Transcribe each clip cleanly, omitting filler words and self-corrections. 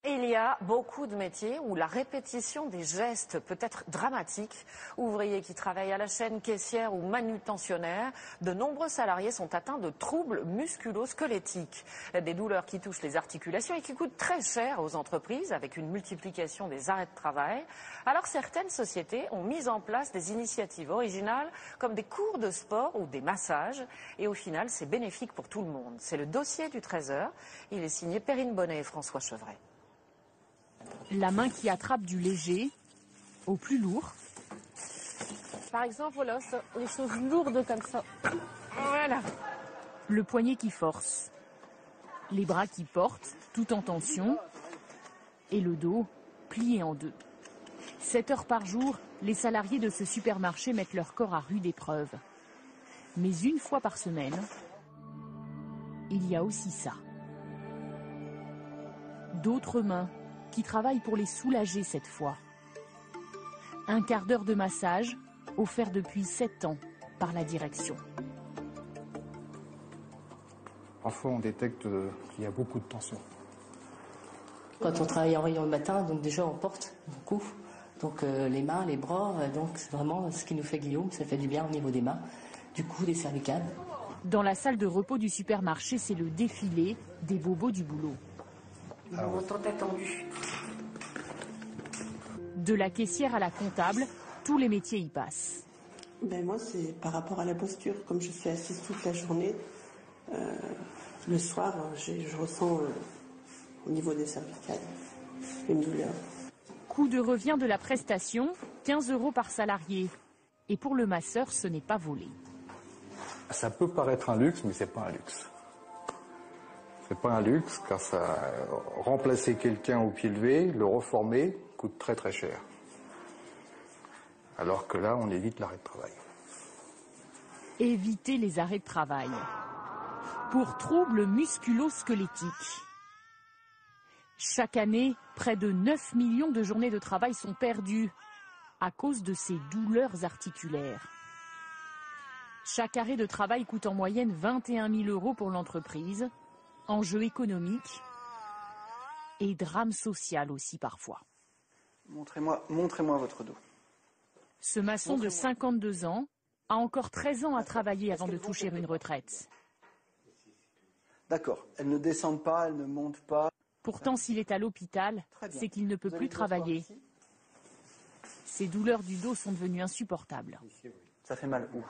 Il y a beaucoup de métiers où la répétition des gestes peut être dramatique. Ouvriers qui travaillent à la chaîne, caissières ou manutentionnaires, de nombreux salariés sont atteints de troubles musculo-squelettiques. Des douleurs qui touchent les articulations et qui coûtent très cher aux entreprises avec une multiplication des arrêts de travail. Alors certaines sociétés ont mis en place des initiatives originales comme des cours de sport ou des massages. Et au final, c'est bénéfique pour tout le monde. C'est le dossier du Trésor. Il est signé Perrine Bonnet et François Chevret. La main qui attrape du léger au plus lourd. Par exemple, voilà, les choses lourdes comme ça. Voilà. Le poignet qui force. Les bras qui portent, tout en tension. Et le dos plié en deux. 7 heures par jour, les salariés de ce supermarché mettent leur corps à rude épreuve. Mais une fois par semaine, il y a aussi ça. D'autres mains qui travaillent pour les soulager cette fois. Un quart d'heure de massage, offert depuis 7 ans par la direction. Parfois, on détecte qu'il y a beaucoup de tension. Quand on travaille en rayon le matin, donc déjà on porte beaucoup. Donc les mains, les bras, donc c'est vraiment ce qui nous fait Guillaume, ça fait du bien au niveau des mains, du cou, des cervicales. Dans la salle de repos du supermarché, c'est le défilé des bobos du boulot. De la caissière à la comptable, tous les métiers y passent. Moi, c'est par rapport à la posture. Comme je suis assise toute la journée, le soir, je ressens au niveau des cervicales une douleur. Coût de revient de la prestation, 15 € par salarié. Et pour le masseur, ce n'est pas volé. Ça peut paraître un luxe, mais c'est pas un luxe. C'est pas un luxe, car remplacer quelqu'un au pied levé, le reformer, coûte très très cher. Alors que là, on évite l'arrêt de travail. Éviter les arrêts de travail. Pour troubles musculo-squelettiques. Chaque année, près de 9 millions de journées de travail sont perdues à cause de ces douleurs articulaires. Chaque arrêt de travail coûte en moyenne 21 000 € pour l'entreprise. Enjeu économique et drame social aussi parfois. Montrez-moi votre dos. Ce maçon de 52 ans a encore 13 ans à travailler avant de toucher une retraite. D'accord, elles ne descendent pas, elles ne montent pas. Pourtant, s'il est à l'hôpital, c'est qu'il ne peut plus travailler. Ses douleurs du dos sont devenues insupportables. Ça fait mal où?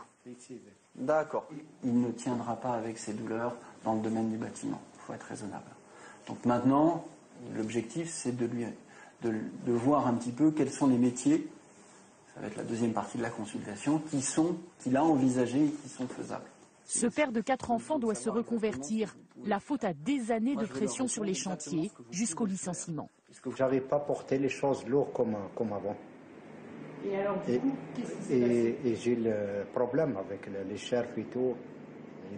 D'accord. Il ne tiendra pas avec ces douleurs dans le domaine du bâtiment. Il faut être raisonnable. Donc maintenant, l'objectif, c'est de voir un petit peu quels sont les métiers, ça va être la deuxième partie de la consultation, qu'il a envisagé et qui sont faisables. Ce père de 4 enfants doit se reconvertir. La faute à des années de pression sur les chantiers jusqu'au licenciement. Parce que je n'avais pas porté les choses lourdes comme avant. Et alors, du coup, qu'est-ce qui s'est passé ? Et j'ai le problème avec les chefs et tout.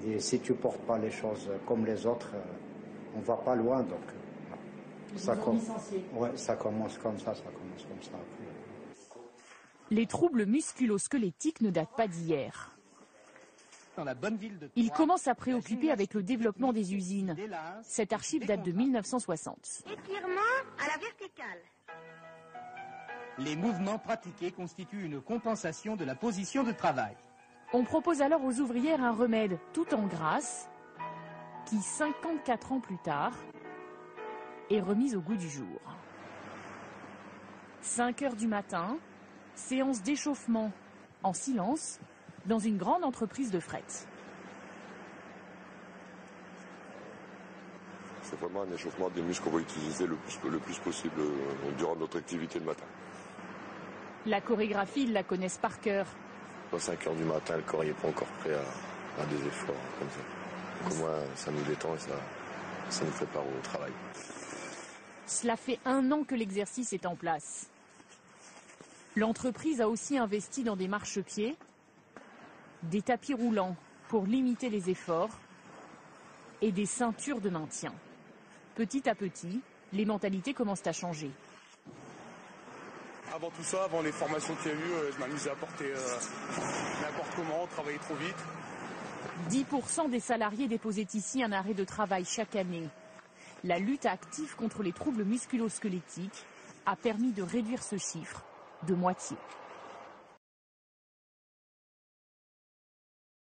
Et si tu ne portes pas les choses comme les autres, on ne va pas loin. Donc, ça commence comme ça, Les troubles musculo-squelettiques ne datent pas d'hier. Ils commencent à préoccuper avec le développement des usines. Cette archive date de 1960. Étirement à la verticale. Les mouvements pratiqués constituent une compensation de la position de travail. On propose alors aux ouvrières un remède tout en grâce qui, 54 ans plus tard, est remis au goût du jour. 5 heures du matin, séance d'échauffement en silence dans une grande entreprise de fret. C'est vraiment un échauffement des muscles qu'on va utiliser le plus possible durant notre activité le matin. La chorégraphie, ils la connaissent par cœur. À 5 heures du matin, le corps n'est pas encore prêt à des efforts comme ça. Donc, au moins, ça nous détend et ça nous prépare au travail. Cela fait 1 an que l'exercice est en place. L'entreprise a aussi investi dans des marchepieds, des tapis roulants pour limiter les efforts et des ceintures de maintien. Petit à petit, les mentalités commencent à changer. Avant tout ça, avant les formations qu'il y a eu, je m'amusais à porter n'importe comment, travailler trop vite. 10% des salariés déposaient ici un arrêt de travail chaque année. La lutte active contre les troubles musculo-squelettiques a permis de réduire ce chiffre de moitié.